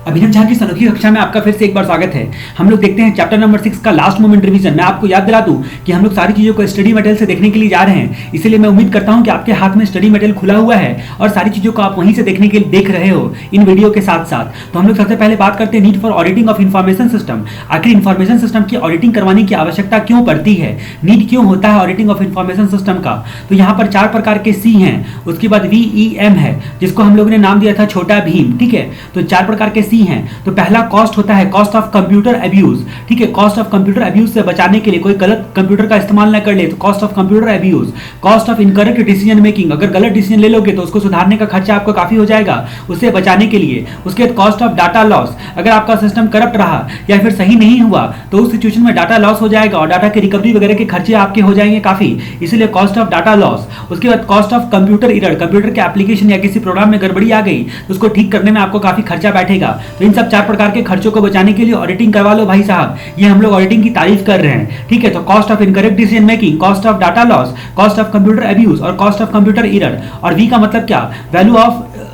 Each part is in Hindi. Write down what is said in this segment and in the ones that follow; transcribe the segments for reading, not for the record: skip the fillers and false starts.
अभिनव झा की अनोखी कक्षा में आपका फिर से एक बार स्वागत है। हम लोग देखते हैं चैप्टर नंबर 6 का लास्ट मोमेंट रिवीजन। मैं आपको याद दिला दूं कि हम लोग सारी चीज़ों को स्टडी मटेरियल से देखने के लिए जा रहे हैं, इसीलिए मैं उम्मीद करता हूं कि आपके हाथ में स्टडी मटेरियल खुला हुआ है और सारी चीज़ों को आप वहीं से देखने के लिए देख रहे हो इन वीडियो के साथ साथ। तो हम लोग सबसे पहले बात करते हैं need for auditing of information system. आखिर इन्फॉर्मेशन सिस्टम की ऑडिटिंग करवाने की आवश्यकता क्यों पड़ती है, नीड क्यों होता है ऑडिटिंग ऑफ इन्फॉर्मेशन सिस्टम का। तो यहाँ पर 4 प्रकार के सी हैं, उसके बाद VEM है जिसको हम लोगों ने नाम दिया था छोटा भीम। ठीक है, तो 4 प्रकार के सी हैं। तो पहला कॉस्ट होता है कॉस्ट ऑफ कंप्यूटर अब्यूज। ठीक है, कॉस्ट ऑफ कंप्यूटर अब्यूज से बचाने के लिए कोई गलत कंप्यूटर का इस्तेमाल न कर ले तो cost of computer abuse. Cost of incorrect decision making, अगर गलत डिसीजन ले लोगे तो उसको सुधारने का खर्चा आपको काफी हो जाएगा, उससे बचाने के लिए। उसके बाद कॉस्ट ऑफ डाटा लॉस, अगर आपका सिस्टम करप्ट रहा या फिर सही नहीं हुआ तो उस सिचुएशन में डाटा लॉस हो जाएगा और डाटा की रिकवरी वगैरह के खर्चे आपके हो जाएंगे काफी, इसलिए कॉस्ट ऑफ डाटा लॉस। उसके बाद cost of computer error, computer के एप्लीकेशन या किसी प्रोग्राम में गड़बड़ी आ गई तो उसको ठीक करने में आपको काफी खर्चा बैठेगा। तो इन सब 4 प्रकार के खर्चों को बचाने के लिए ऑडिटिंग करवा लो भाई साहब। ये हम लोग ऑडिटिंग की तारीफ कर रहे हैं। ठीक है, तो cost of incorrect decision making, cost of data loss, cost of computer abuse और कॉस्ट ऑफ कंप्यूटर एरर। और वी का मतलब क्या,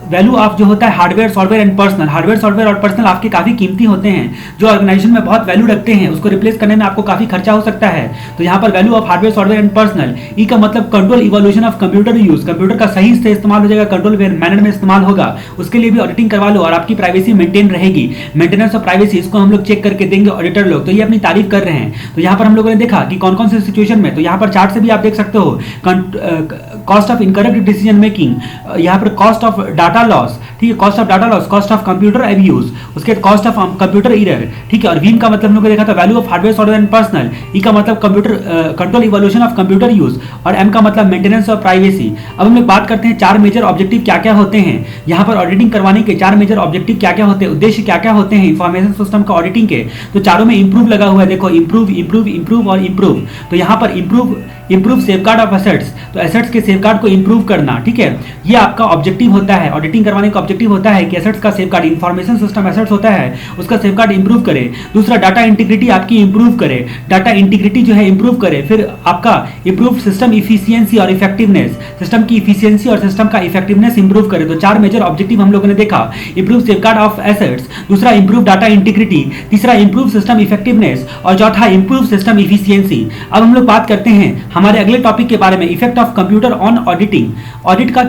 वैल्यू ऑफ जो होता है hardware software and personal. Hardware software और पर्सनल आपके काफी कीमती होते हैं, जो ऑर्गेनाइजेशन में बहुत वैल्यू रखते हैं, उसको रिप्लेस करने में आपको काफी खर्चा हो सकता है। तो यहाँ पर value of hardware software and personal. E का मतलब control evolution of computer use, computer का सही से इस्तेमाल हो जाएगा, कंट्रोल मैनर में इस्तेमाल होगा, उसके लिए भी ऑडिटिंग करवा लो और आपकी प्राइवेसी मेंटेन रहेगी। मेंटेनेंस ऑफ प्राइवेसी, इसको हम लोग चेक करके देंगे ऑडिटर लोग। तो ये अपनी तारीफ कर रहे हैं। तो यहाँ पर हम लोगों ने देखा कि कौन कौन से सिचुएशन में, तो यहाँ पर चार्ट से भी आप देख सकते हो cost of incorrect decision making, यहाँ पर कॉस्ट ऑफ डाटा लॉस। ठीक है, cost of data loss, cost of computer abuse, उसके कॉस्ट ऑफ कंप्यूटर एरर। ठीक है, और वीम का मतलब हम लोग देखा था value of hardware software and personal. E का मतलब computer control evolution of computer use और एम का मतलब मेंटेनेंस ऑफ प्राइवेसी। अब हम लोग बात करते हैं 4 मेजर ऑब्जेक्टिव क्या क्या होते हैं। यहाँ पर ऑडिटिंग करवाने के 4 मेजर ऑब्जेक्टिव क्या क्या होते हैं, उद्देश्य क्या क्या होते हैं इंफॉर्मेशन सिस्टम का ऑडिटिंग के। तो चारों में इंप्रूव लगा हुआ है, देखो इंप्रूव इंप्रूव इंप्रूव और इंप्रूव। तो यहाँ पर इंप्रूव सेफगार्ड ऑफ एसेट्स, तो एसेट्स के सेफगार्ड को इंप्रूव करना। ठीक है, ये आपका ऑब्जेक्टिव होता है। ऑडिटिंग करवाने का ऑब्जेक्टिव होता है कि एसेट्स का सेफगार्ड, इंफॉर्मेशन सिस्टम एसेट्स होता है उसका सेफगार्ड इंप्रूव करे। दूसरा डाटा इंटीग्रिटी आपकी इंप्रूव करे, डाटा इंटीग्रिटी जो है इंप्रूव करे। फिर आपका इंप्रूव सिस्टम इफिशियंसी और इफेक्टिवनेस, सिस्टम की इफिशियंसी और सिस्टम का इफेक्टिवनेस इंप्रूव करे। तो 4 मेजर ऑब्जेक्टिव हम लोगों ने देखा, इंप्रूव सेफगार्ड ऑफ एसेट्स, दूसरा इंप्रूव डाटा इंटीग्रिटी, तीसरा इंप्रूव सिस्टम इफेक्टिवनेस और चौथा इंप्रूव सिस्टम इफिशियंसी। अब हम लोग बात करते हैं हमारे अगले टॉपिक के बारे में, effect of computer on auditing. Audit का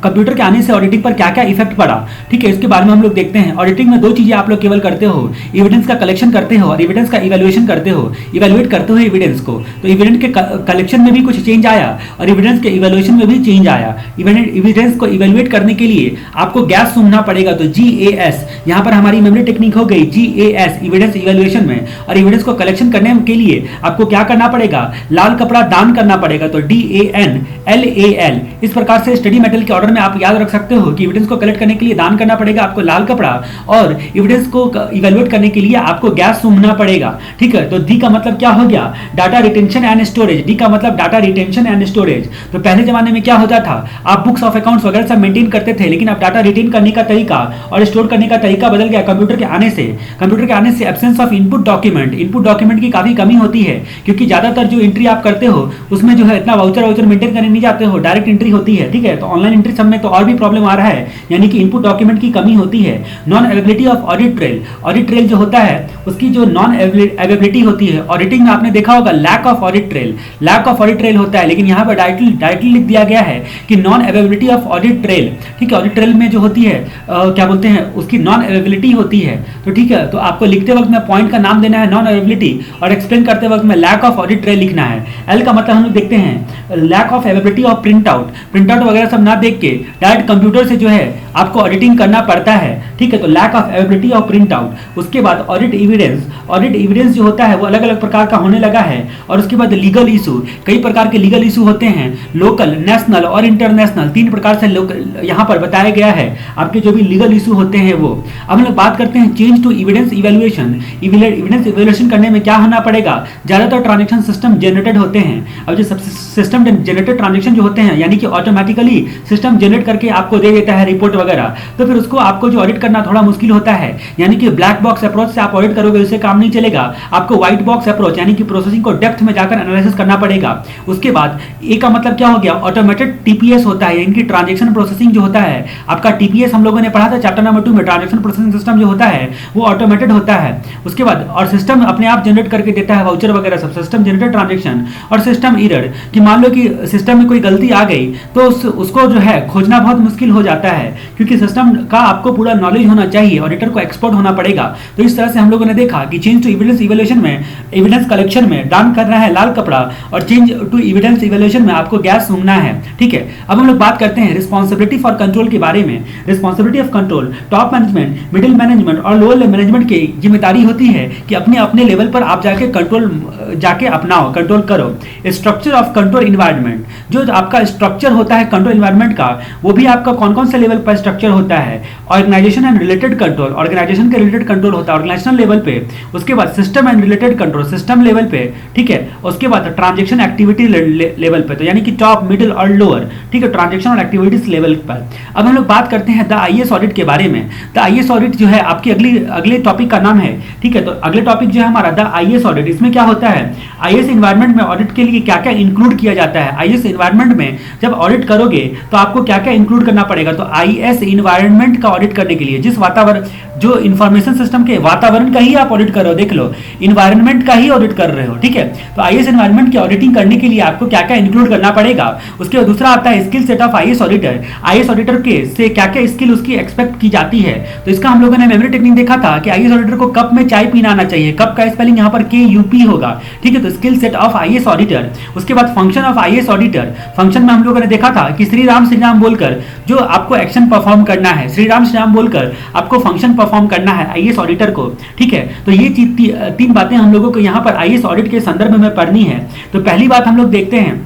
कंप्यूटर के आने से ऑडिटिंग पर क्या क्या इफेक्ट पड़ा। ठीक है, इसके बारे में हम लोग देखते हैं। ऑडिटिंग में 2 चीजें आप लोग केवल करते हो, एविडेंस का कलेक्शन करते हो और एविडेंस का इवैल्यूएशन करते हो। इवैल्यूएट करते हो एविडेंस को, तो एविडेंस के कलेक्शन में भी कुछ चेंज आया और एविडेंस के इवैल्यूएशन में भी चेंज आया। एविडेंस को इवैल्यूएट करने के लिए आपको गैस सुनना पड़ेगा, तो GAS। यहाँ पर हमारी मेमोरी टेक्निक हो गई GAS, एविडेंस इवैल्यूएशन में। और एविडेंस को कलेक्शन करने के लिए आपको क्या करना पड़ेगा, लाल कपड़ा दान करना पड़ेगा, तो DANLAL। इस प्रकार से स्टडी मेटेरियल के ऑर्डर में आप याद रख सकते हो कि एविडेंस को कलेक्ट करने के लिए दान करना पड़ेगा आपको लाल कपड़ा, और एविडेंस को इवैल्यूएट करने के लिए आपको गैस सूंघना पड़ेगा। ठीक है, तो डी का मतलब क्या हो गया, data retention and storage. D का मतलब डाटा रिटेंशन एंड स्टोरेज। तो पहले जमाने में क्या होता था, आप बुक्स ऑफ अकाउंट्स वगैरह सब मेंटेन करते थे, लेकिन अब डाटा रिटेन करने का तरीका और स्टोर करने का तरीका बदल गया कंप्यूटर के आने से। कंप्यूटर के आने से एब्सेंस ऑफ इनपुट डॉक्यूमेंट की काफी कमी होती है, क्योंकि ज्यादातर जो एंट्री आप करते हो उसमें जो है इतना वाउचर मेंटेन करने नहीं जाते हो, डायरेक्ट एंट्री होती है। ठीक है, तो ऑनलाइन एंट्री सब में तो और भी प्रॉब्लम आ रहा है, यानी कि इनपुट डॉक्यूमेंट की कमी होती है। Non availability of audit trail, audit trail जो होता है उसकी जो नॉन अवेलेबिलिटी होती है। ऑडिटिंग में आपने देखा होगा लैक ऑफ ऑडिट ट्रेल होता है, लेकिन यहाँ पर डायरेक्टली लिख दिया गया है कि non availability of audit trail. ठीक है, ऑडिट ट्रेल में जो होती है क्या बोलते हैं, उसकी नॉन अवेलेबिलिटी होती है। तो ठीक है, तो आपको लिखते वक्त में पॉइंट का नाम देना है नॉन अवेलेबिलिटी और एक्सप्लेन करते वक्त में लैक ऑफ ऑडिट ट्रेल लिखना है। एल का मतलब हम लोग देखते हैं lack of availability of print out वगैरह सब ना देख के डायरेक्ट कंप्यूटर से जो है आपको ऑडिटिंग करना पड़ता है। ठीक है, तो lack of availability of print out. उसके बाद ऑडिट एविडेंस जो होता है वो अलग अलग प्रकार का होने लगा है। और उसके बाद लीगल इशू, कई प्रकार के लीगल इशू होते हैं, लोकल, नेशनल और इंटरनेशनल, 3 प्रकार से यहाँ पर बताया गया है आपके जो भी लीगल इशू होते हैं वो। अब हम लोग बात करते हैं change to evidence evaluation. Evidence evaluation करने में क्या होना पड़ेगा, ज्यादातर ट्रांजैक्शन सिस्टम जनरेटेड होते हैं। अब जो सिस्टम जनरेटेड ट्रांजेक्शन जो होते हैं, यानी कि ऑटोमेटिकली सिस्टम जनरेट करके आपको दे देता है रिपोर्ट वगैरह, तो फिर उसको आपको जो ऑडिट करना थोड़ा मुश्किल होता है। यानी कि ब्लैक बॉक्स अप्रोच से आप ऑडिट करोगे उससे काम नहीं चलेगा, आपको व्हाइट बॉक्स अप्रोच यानी कि प्रोसेसिंग को डेप्थ में जाकर एनालिसिस करना पड़ेगा। उसके बाद ए का मतलब क्या हो गया, ऑटोमेटेड टीपीएस होता है, यानी कि ट्रांजेक्शन प्रोसेसिंग जो होता है आपका टीपीएस हम लोगों ने पढ़ा था चैप्टर नंबर 2 में। ट्रांजेक्शन प्रोसेसिंग सिस्टम जो होता है वो ऑटोमेटेड होता है। उसके बाद और सिस्टम अपने आप जनरेट करके देता है वाउचर वगैरह सब, सिस्टम जनरेटेड ट्रांजेक्शन। और सिस्टम एरर कि मान लो कि सिस्टम में कोई गलती आ गई तो उसको जो है खोजना बहुत मुश्किल हो जाता है, क्योंकि सिस्टम का आपको पूरा नॉलेज होना चाहिए, ऑडिटर को एक्सपर्ट होना पड़ेगा। तो इस तरह से हम लोगों ने देखा कि चेंज टू एविडेंस इवैल्यूएशन में, एविडेंस कलेक्शन में दान करना है लाल कपड़ा, और चेंज टू एविडेंस इवैल्यूएशन में आपको गैस सूंघना है। ठीक है, अब हम लोग बात करते हैं रिस्पांसिबिलिटी फॉर कंट्रोल के बारे में। Responsibility of control, top management, middle management और लोअर मैनेजमेंट की जिम्मेदारी होती है कि अपने अपने लेवल पर आप जाके कंट्रोल जाके अपनाओ, कंट्रोल करो। स्ट्रक्चर ऑफ कंट्रोल इन्वायरमेंट, जो आपका स्ट्रक्चर होता है कंट्रोल इन्वायरमेंट का, वो भी आपका कौन कौन से लेवल पर स्ट्रक्चर होता है। Organisation and related control, organisation के रिलेटेड कंट्रोल होता है ऑर्गेनाइजेशनल लेवल पे। उसके बाद system and related control, system level पे। ठीक है, उसके बाद ट्रांजेक्शन एक्टिविटी लेवल पे, तो यानी कि टॉप, मिडिल और लोअर। ठीक है, ट्रांजेक्शन और एक्टिविटीज लेवल पर। अब हम लोग बात करते हैं द आईएएस ऑडिट के बारे में। द आईएएस ऑडिट जो है आपकी अगले टॉपिक का नाम है। ठीक है, तो अगले टॉपिक जो है हमारा द आईएएस ऑडिट। इसमें क्या होता है, आईएएस एनवायरनमेंट में ऑडिट के लिए क्या क्या इंक्लूड किया जाता है। आईएएस एनवायरनमेंट में जब ऑडिट करोगे तो आपको क्या क्या इंक्लूड करना पड़ेगा। तो आईएएस एनवायरनमेंट का ऑडिट करने के लिए जिस वातावरण, जो इंफॉर्मेशन सिस्टम के वातावरण का ही आप ऑडिट कर रहे हो, देख लो इन्वायरमेंट का ही ऑडिट कर रहे हो। ठीक है, तो आईएएस एनवायरनमेंट की ऑडिटिंग करने के लिए आपको क्या क्या इंक्लूड करना पड़ेगा। उसके बाद दूसरा आता है skill set of IAS auditor. IAS auditor के से क्या क्या स्किल उसकी एक्सपेक्ट की जाती है। तो इसका हम लोगों ने मेमोरी टेक्निक देखा था कि आईएएस ऑडिटर को कप में चाय पीना आना चाहिए। कप का स्पेलिंग यहाँ पर KUP होगा। ठीक है, तो skill set of IAS auditor. उसके बाद function of IAS auditor, function में हम लोगों ने देखा था कि श्री राम बोलकर जो आपको एक्शन परफॉर्म करना है, श्री राम बोलकर आपको फंक्शन परफॉर्म करना है आईएएस ऑडिटर को। ठीक है, तो ये तीन बातें हम लोगों को यहाँ पर आईएएस ऑडिट के संदर्भ में पढ़नी है। तो पहली बात हम लोग देखते हैं,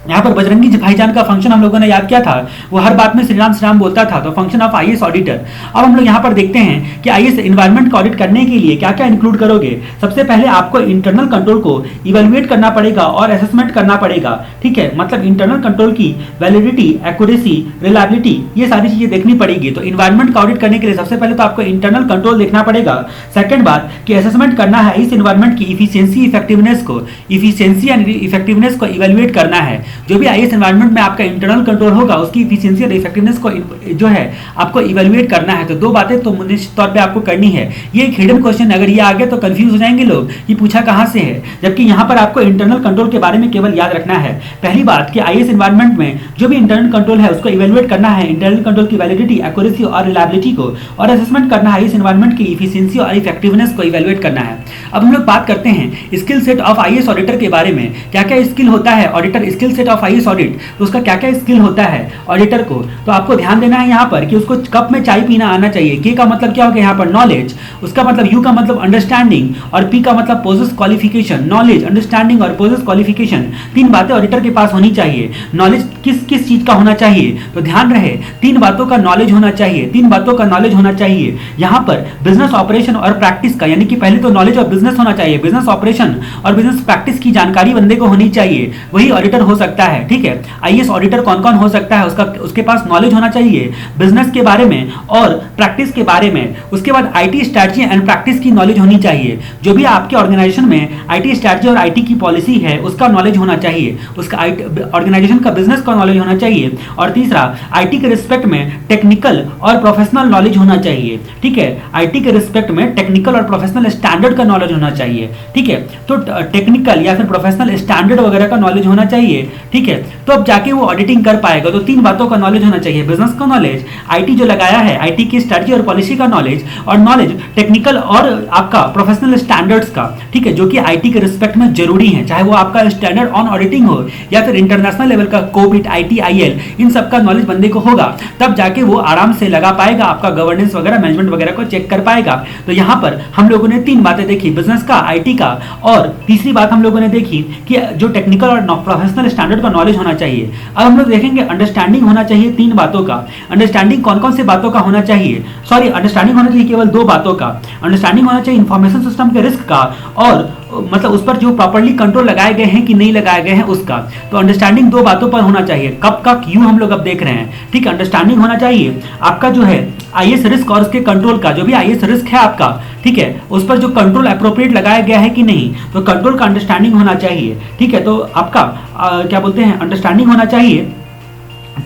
यहाँ पर बजरंगी भाईजान का फंक्शन हम लोगों ने याद किया था, वो हर बात में श्री राम बोलता था, तो फंक्शन ऑफ आईएएस ऑडिटर। अब हम लोग यहाँ पर देखते हैं कि आईएएस एनवायरनमेंट का ऑडिट करने के लिए क्या क्या इंक्लूड करोगे। सबसे पहले आपको इंटरनल कंट्रोल को इवेलुएट करना पड़ेगा और असेसमेंट करना पड़ेगा। ठीक है, मतलब इंटरनल कंट्रोल की वैलिडिटी, एक्यूरेसी, रिलायबिलिटी, ये सारी चीजें देखनी पड़ेगी। तो इन्वायरमेंट का ऑडिट करने के लिए सबसे पहले तो आपको इंटरनल कंट्रोल देखना पड़ेगा। सेकंड बात कि असेसमेंट करना है इस इन्वायरमेंट की इफिशियंसी, इफेक्टिवनेस को, इफिशियंसी एंड इफेक्टिवनेस को इवेलुएट करना है। जो भी आईएएस एनवायरनमेंट में आपका इंटरनल कंट्रोल होगा उसकी इफिशियंसी और इफेक्टिवनेस को जो है आपको इवेलुएट करना है। तो दो बातें तो निश्चित तौर पे आपको करनी है। ये एक हिडन क्वेश्चन, अगर ये आ गया तो कंफ्यूज हो जाएंगे लोग कि पूछा कहां से है, जबकि यहां पर आपको इंटरनल कंट्रोल के बारे में केवल याद रखना है। पहली बात कि आईएएस एनवायरनमेंट में जो भी इंटरनल कंट्रोल है उसको इवेलुएट करना है, इंटरनल कंट्रोल की वैलिडिटी, एक्यूरेसी और रिलायबिलिटी को, और असेसमेंट करना है इस एनवायरनमेंट की इफिशियंसी और इफेक्टिवनेस को इवेलुएट करना है। अब हम लोग बात करते हैं skill set of IAS auditor के बारे में। क्या क्या स्किल होता है auditor, skill set of IAS audit, तो उसका क्या क्या स्किल होता है ऑडिटर को। तो आपको ध्यान देना है यहाँ पर कि उसको कप में चाय पीना आना चाहिए। के का मतलब क्या हो गया यहाँ पर नॉलेज, उसका मतलब यू का मतलब अंडरस्टैंडिंग, और पी का मतलब पोजेस क्वालिफिकेशन। नॉलेज, अंडरस्टैंडिंग और पोजेस क्वालिफिकेशन, तीन बातें ऑडिटर के पास होनी चाहिए। नॉलेज किस किस चीज का होना चाहिए, तो ध्यान रहे तीन बातों का नॉलेज होना चाहिए, तीन बातों का नॉलेज होना चाहिए। यहाँ पर बिजनेस ऑपरेशन और प्रैक्टिस का, यानी कि पहले तो नॉलेज ऑफ बिजनेस होना चाहिए, बिजनेस ऑपरेशन और बिजनेस प्रैक्टिस की जानकारी बंदे को होनी चाहिए, वही ऑडिटर हो सकता है। ठीक है, आईएएस ऑडिटर कौन कौन हो सकता है, उसके पास नॉलेज होना चाहिए बिजनेस के बारे में और प्रैक्टिस के बारे में। उसके बाद आईटी स्ट्रैटेजी एंड प्रैक्टिस की नॉलेज होनी चाहिए। जो भी आपके ऑर्गेनाइजेशन में आईटी स्ट्रैटेजी और आईटी की पॉलिसी है उसका नॉलेज होना चाहिए, उसका ऑर्गेनाइजेशन का बिजनेस का नॉलेज होना चाहिए। और तीसरा, आईटी के रिस्पेक्ट में टेक्निकल और प्रोफेशनल नॉलेज होना चाहिए। ठीक है, आईटी के रिस्पेक्ट में टेक्निकल और प्रोफेशनल स्टैंडर्ड का नॉलेज होना चाहिए। ठीक है, तो टेक्निकल या फिर प्रोफेशनल स्टैंडर्ड वगैरह का नॉलेज होना चाहिए। ठीक है, तो अब जाके वो ऑडिटिंग कर पाएगा। तो तीन बातों का नॉलेज होना चाहिए, बिजनेस का नॉलेज, आईटी जो लगाया है आईटी की स्ट्रेटजी और पॉलिसी का नॉलेज, और नॉलेज टेक्निकल और आपका प्रोफेशनल स्टैंडर्ड्स का। ठीक है, जो कि आईटी के रिस्पेक्ट में जरूरी है, चाहे वो आपका स्टैंडर्ड ऑन ऑडिटिंग हो या फिर इंटरनेशनल लेवल का कोबिट, ITIL, इन सब का नॉलेज बंदे को होगा, तब जाके वो आराम से लगा पाएगा, आपका गवर्नेंस वगैरह, मैनेजमेंट वगैरह को चेक कर पाएगा। तो यहाँ पर हम लोगों ने तीन बातें देखी, बिजनेस का, आईटी का, और तीसरी बात हम लोगों ने देखी कि जो टेक्निकल और प्रोफेशनल स्टैंडर्ड का नॉलेज होना चाहिए। अब हम लोग देखेंगे अंडरस्टैंडिंग होना चाहिए तीन बातों का। अंडरस्टैंडिंग कौन कौन से बातों का होना चाहिए, सॉरी अंडरस्टैंडिंग होना चाहिए केवल दो बातों का। अंडरस्टैंडिंग होना चाहिए इंफॉर्मेशन सिस्टम के रिस्क का, और मतलब उस पर जो प्रॉपर्ली कंट्रोल लगाए गए हैं कि नहीं लगाए गए हैं उसका। तो अंडरस्टैंडिंग दो बातों पर होना चाहिए, कब का क्यों हम लोग अब देख रहे हैं, ठीक है। अंडरस्टैंडिंग होना चाहिए आपका जो है आईएएस रिस्क और उसके कंट्रोल का, जो भी आईएएस रिस्क है आपका, ठीक है, उस पर जो कंट्रोल अप्रोप्रिएट लगाया गया है कि नहीं, तो कंट्रोल का अंडरस्टैंडिंग होना चाहिए, ठीक है। तो आपका क्या बोलते हैं, अंडरस्टैंडिंग होना चाहिए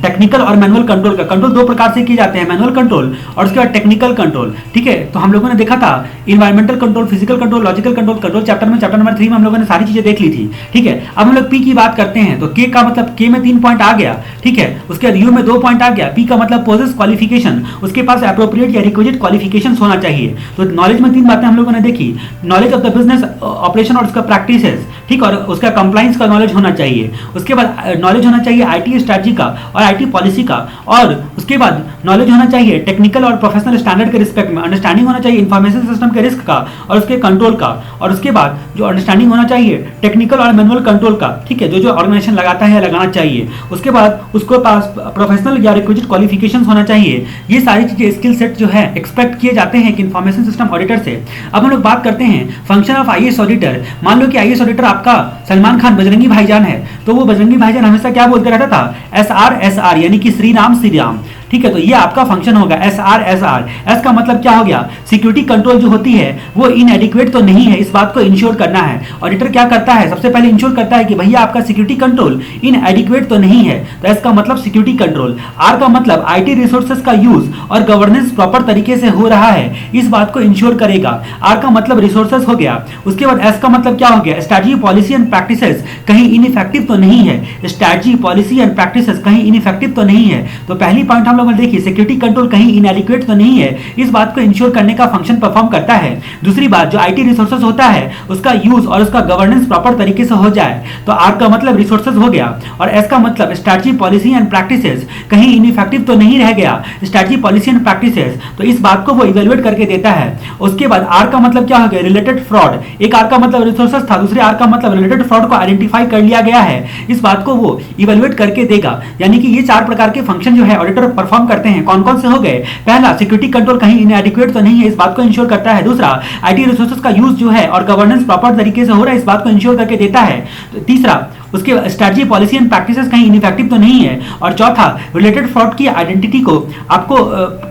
टेक्निकल और मैनुअल कंट्रोल का। कंट्रोल दो प्रकार से किए जाते हैं, मैनुअल कंट्रोल और उसके बाद टेक्निकल कंट्रोल, ठीक है। तो हम लोगों ने देखा था environmental control, physical control, logical control, control chapter number 3 में हम लोगों ने सारी चीजें देख ली थी, ठीक है। अब हम लोग पी की बात करते हैं, तो के का मतलब के में 3 पॉइंट आ गया, ठीक है। उसके बाद यू में 2 पॉइंट आ गया, पी का मतलब पोजेस क्वालिफिकेशन, उसके पास एप्रोप्रिएट या रिक्विजिट क्वालिफिकेशन होना चाहिए। तो नॉलेज में 3 बातें हम लोगों ने देखी, knowledge of the business operation और उसका प्रैक्टिसेस, ठीक, और उसका कंप्लाइंस का नॉलेज होना चाहिए। उसके बाद नॉलेज होना चाहिए आईटी स्ट्रैटेजी का और आईटी पॉलिसी का, और उसके बाद नॉलेज होना चाहिए टेक्निकल और प्रोफेशनल स्टैंडर्ड के रिस्पेक्ट में, अंडरस्टैंडिंग होना चाहिए इंफॉर्मेशन सिस्टम के रिस्क का और उसके कंट्रोल का, और उसके बाद जो अंडरस्टैंडिंग होना चाहिए टेक्निकल और मैनुअल कंट्रोल का, ठीक है, जो जो ऑर्गेनाइजेशन लगाता है लगाना चाहिए। उसके बाद उसके पास प्रोफेशनल या रिक्विजिट क्वालिफिकेशंस होना चाहिए। ये सारी चीजें स्किल सेट जो है एक्सपेक्ट किए जाते हैं कि इंफॉर्मेशन सिस्टम ऑडिटर से। अब हम लोग बात करते हैं फंक्शन ऑफ आईएएस ऑडिटर। मान लो कि आईएएस ऑडिटर आपका सलमान खान बजरंगी भाईजान है, तो वो बजरंगी भाईजान हमेशा क्या बोलते रहता था, SR यानी कि श्री राम, ठीक है। तो ये आपका फंक्शन होगा SR। एस का मतलब क्या हो गया, सिक्योरिटी कंट्रोल जो होती है वो इनएडिक्वेट तो नहीं है, इस बात को इंश्योर करना है। ऑडिटर क्या करता है, सबसे पहले इंश्योर करता है कि भैया आपका सिक्योरिटी कंट्रोल इनएडिक्वेट तो नहीं है, तो एस का मतलब सिक्योरिटी कंट्रोल। आर का मतलब आईटी रिसोर्सेज का यूज और गवर्नेंस प्रॉपर तरीके से हो रहा है, इस बात को इंश्योर करेगा। आर का मतलब रिसोर्सेज हो गया। उसके बाद एस का मतलब क्या हो गया, स्ट्रैटेजी, पॉलिसी एंड प्रैक्टिसेस कहीं इनइफेक्टिव तो नहीं है, स्ट्रैटेजी, पॉलिसी एंड प्रैक्टिसेस कहीं इनइफेक्टिव तो नहीं है। तो पहली पॉइंट हम लोग देखिए सिक्योरिटी कंट्रोल कहीं इनएडिक्वेट तो नहीं है, इस बात को इंश्योर करने का फंक्शन परफॉर्म करता है। दूसरी बात, जो आईटी रिसोर्सेज होता है उसका यूज और उसका गवर्नेंस प्रॉपर तरीके से हो जाए, तो आर का मतलब रिसोर्सेज हो गया, और एस का मतलब स्ट्रैटेजी, पॉलिसी एंड प्रैक्टिसेस कहीं इनइफेक्टिव तो नहीं रह गया, स्ट्रैटेजी, पॉलिसी एंड प्रैक्टिसेस, तो इस बात को वो इवेलुएट करके देता है। उसके बाद आर का मतलब क्या हो गया, रिलेटेड फ्रॉड। एक आर का मतलब रिसोर्सेज था, दूसरे आर का मतलब रिलेटेड फ्रॉड को आइडेंटिफाई कर लिया गया है, इस बात को वो इवेलुएट करके देगा। यानी कि ये 4 प्रकार के फंक्शन जो है ऑडिटर परफॉर्म करते हैं। कौन कौन से हो गए, पहला सिक्योरिटी कंट्रोल कहीं इनएडिक्वेट तो नहीं है, इस बात को इंश्योर करता है। दूसरा आईटी रिसोर्सेज का यूज जो है और गवर्नेंस प्रॉपर तरीके से हो रहा है, इस बात को इंश्योर करके देता है। तो तीसरा, उसके स्ट्रैटेजी, पॉलिसी एंड प्रैक्टिसेस कहीं इनइफेक्टिव तो नहीं है, और चौथा रिलेटेड फ्रॉड की आइडेंटिटी को आपको